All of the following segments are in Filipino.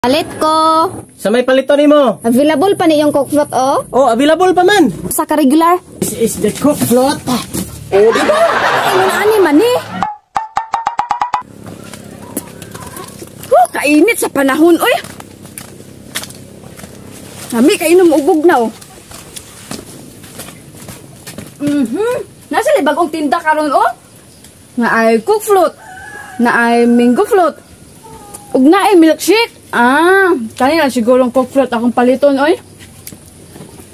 Palit ko. Sa may palito nimo. Available pa ni yung coke float, oh? Oh, available pa man. Sa ka regular. This is the coke float. Oh, di ba? Ano ani man ni? Oh, kainit sa panahon, oy. Nami kainom ubog na, oh. Nasa libagong tinda karon, oh. Nga ay coke float. Na ay mango float. Ug na ay milkshake. Ah, kanina sigurong coke float akong paliton, oy.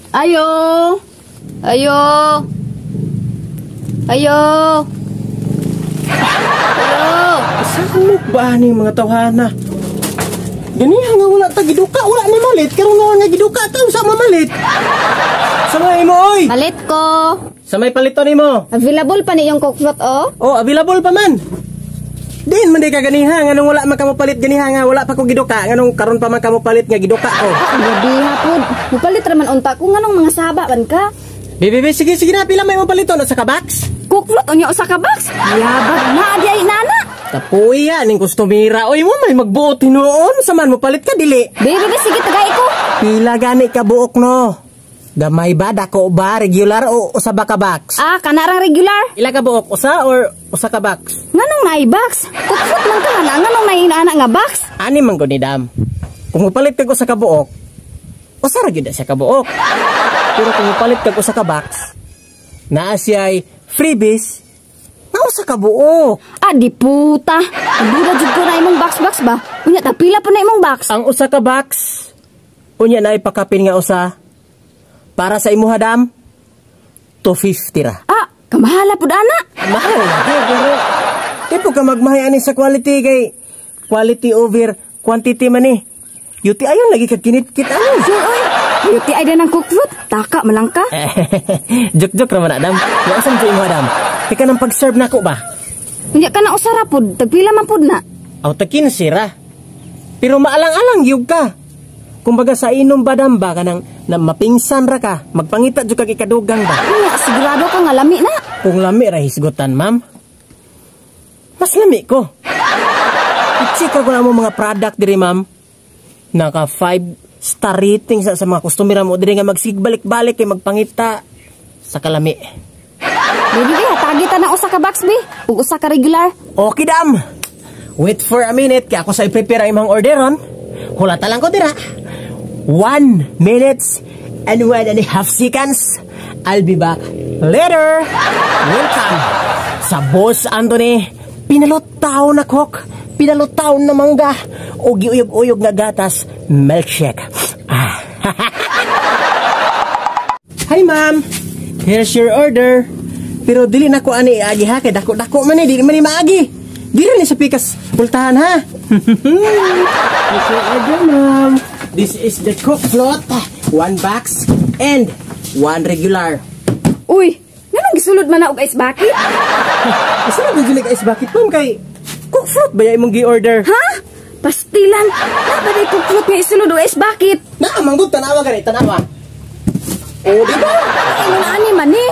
Ayo. Ayo. Ayo. Ayo. Saan mo ba ni mga tawhana? Ganihan nga wala ta giduka, wala ni malit. Karon nga giduka ta sa mamalit. Sa may mo oy. Palit ko. Sa may palito nimo. Available pa ni yung coke float, oh. Oh, available pa man. Din man di ka ganiha nganong wala man kamo palit ganiha nga wala pa ko giduka nganong karon pa man kamo palit nga giduka ko. Gabi hapon. Mupalit raman unta ko nganong mga saba man ka. Bibi sige na pila may mapaliton sa ka box. Coke float unya usa ka box. Yabag na adi ay nana. Tapuy ya ning kustomira. Oy mo may magbuot tinuon sa man mo palit ka dili. Bibi sige tagay ko. Pila gani ka buok no? Gamay ba dako ba regular o usa ba ka box? Ah, kanarang regular. Ila ka buok usa or usa ka box? Nganong naay box? Coke float man ka na nganong naina nga box? Ani man gud ni dam. Kung mopalit kag usa ka buok, usa ra gyud siya ka buok. Pero kung mopalit kag usa ka box, naa siya'y freebies na usa ka buok. Ah, di puta. Duda jud ko na imong box ba? Unya tapila po na imong box. Ang usa ka box, unya na ipakapin nga usa. Para sa imo hadam, 250 ra. Ah, kamahala pud ana. Mahal lagi, pero tipo ka magmahay ani sa quality kay quality over quantity man eh. Yuti ayon lagi ka kinit-kit ano. Sure, oy. Yuti ay ng coke float. Taka malang ka. Joke-joke naman adam. Yasan sa imo adam. Tika nang pag-serve nako ba? Unya ka na usara pud. Tagpila man pud na. Aw ta 15 ra. Pero maalang-alang yug ka. Kumbaga sa inom badam ba kanang na mapingsan ra ka, magpangita jud kag ikadugang ba? Unya sigurado ka nga lami na. Kung lami ra hisgutan, ma'am. Mas lami ko. I-check ko na mo mga product diri, ma'am. Naka 5-star rating sa mga customer mo diri nga magsigbalik-balik kay magpangita sa kalami. Bibi hatagi ta na usa ka box bi, ug usa ka regular. Okay, dam. Wait for a minute kay ako sa i-prepare ang imong orderon. Hulata lang ko dira. 1 minute and 1.5 seconds. I'll be back later. Welcome sa Boss Anthony. Pinalutaw na coke, pinalutaw na mangga, o giuyog-uyog nga gatas, milkshake. Ah. Hi ma'am, here's your order. Pero dili na ko ani agi ha, kay dako-dako man dili man ni maagi. Dili ni sa pikas pultahan ha. Here's your order ma'am. This is the coke float, 1 box and 1 regular. Uy, nganong gisulod man na og ice bucket? Asa na dili ka ice bucket ma'am kay coke float ba imong gi-order? Ha? Pastilan. Naba day coke float nga isulod og ice bucket. Na manggod tanawa gani, tanawa. Oh, di ba? Ano ani man ni?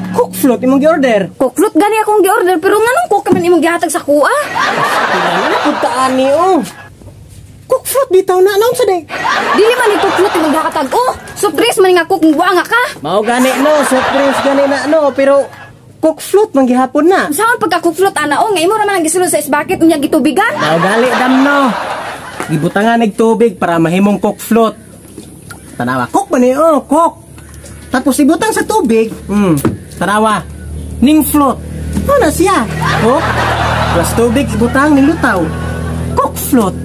Coke float imong gi-order. Coke float gani akong gi-order pero nganong coke man imong gihatag sa kuha? Kailangan na punta ani oh. Coke float bitaw na naon sa day. Dili man ni coke float imong gihatag. Oh, soft drinks man nga coke nga ka. Mao gani no, soft drinks gani na no, pero coke float man gihapon na. Saan pagka coke float ana oh, nga imo ra man ang gisulod sa ice bucket unya gitubigan. Mao gali dam no. Gibutangan og tubig para mahimong coke float. Tanawa, coke man ni oh, coke. Tapos ibutang sa tubig. Tanawa. Ning float. Ano siya? Coke plus tubig ibutang ning lutaw. Coke float.